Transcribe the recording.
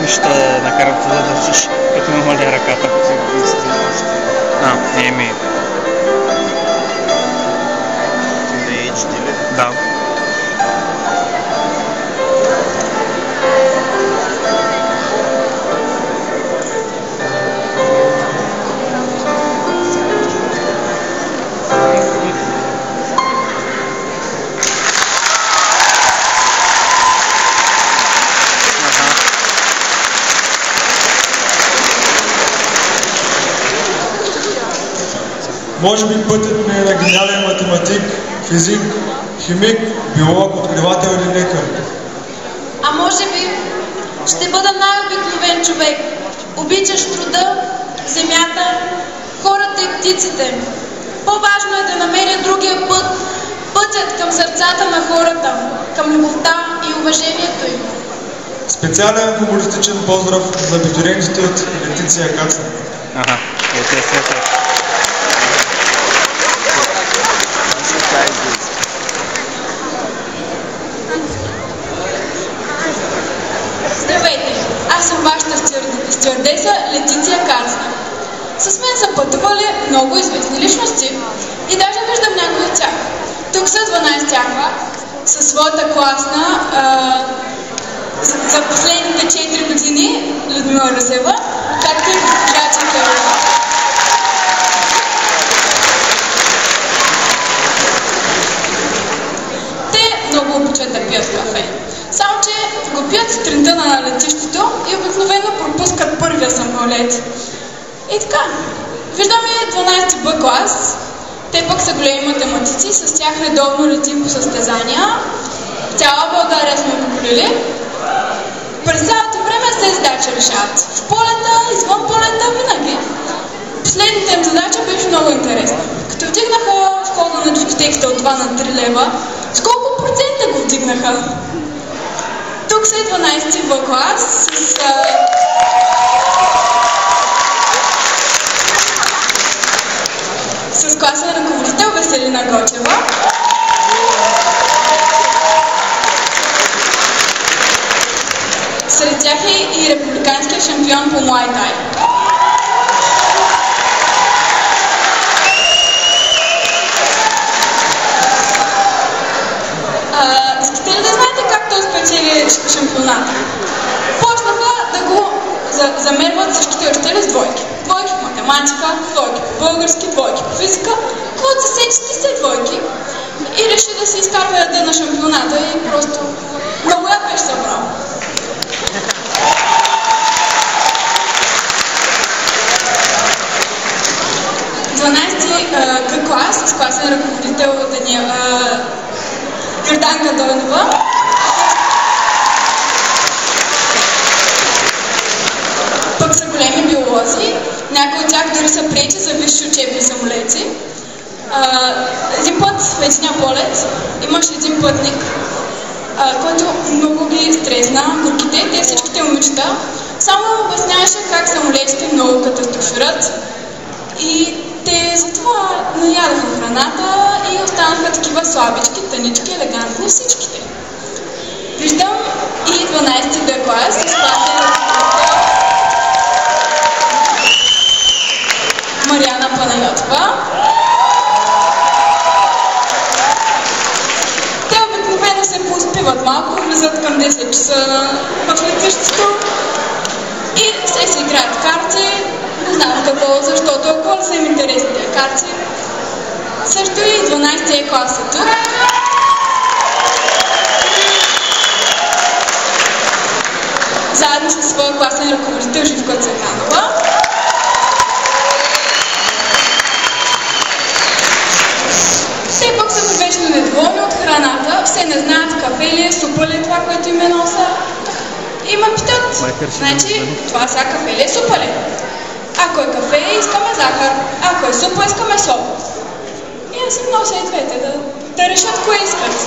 ще накарат да държиш, като намаля ръката. Не ми. Не е HD ли? Да. Може би пътят ми е на гениален математик, физик, химик, биолог, откривател или лекар. А може би ще бъда най-обикновен човек, обичащ труда, земята, хората и птиците. По-важно е да намеря другия път, пътят към сърцата на хората, към любовта и уважението им. Специален хумористичен поздрав за абитуриентите от Летиция Каца. Здравейте, аз съм вашата стюардеса Летиция Каца. С мен са пътували много известни личности и даже виждам някои от тях. Тук са 12 тяха със своята класна за последните 4 години Людмила Русева, както и госпожа Чекарова. Те много обичат да пият кафе. Само че го пият сутринта на летището и обикновено пропускат първия самолет. И така, виждаме 12 Б клас. Те пък са големи математици, с тях редовно летим по състезания. Цяла България сме покорили. През цялото време се задача решават. В полета, извън полета, винаги. Последната им задача беше много интересна. Като вдигнаха входа на дискотеката от 2 на 3 лева, с колко процента го вдигнаха? Тук са 12 В клас с класен ръководител Веселина Гочева. Сред тях е и републиканският шампион по Муай Тай. Искате ли да знаете как той спечели шампионата? Почнаха да го замерват всичките учители с двойки. Двойки по математика, двойки по български, двойки по физика. Който се сечи се двойки и реши да се изкарва яда на шампионата и просто много я беше събрал. 12 К клас с класен ръководител Герданка Дойнова. Пък са големи биолози. Някои от тях дори са приети за висши учебни самолети. Един път в единия полет имаше един пътник, който много ги стресна, горките, те всичките момичета. Само обясняваше как самолетите много катастрофират и те затова наядоха храната и останаха такива слабички, тънички, елегантни всичките. Виждам и 12 Д клас с класен ръководител Мариана Панайотова. Те обикновено се поуспиват малко, влизат към 10 часа в летището и се си играят карти. Не знам какво, защото толкова са им интересни тези карти. Също и 12 класа тук. Заедно с своя класен ръководител Живка Цветанова. Те пък са вечно недоволни от храната. Все не знаят кафе ли е, супа ли е това, което им е носа. И ме питат, значи това сега кафе ли е, супа ли? Ако е кафе, искаме захар. Ако е супа, искаме сол. И аз им нося и двете, да решат кое искат.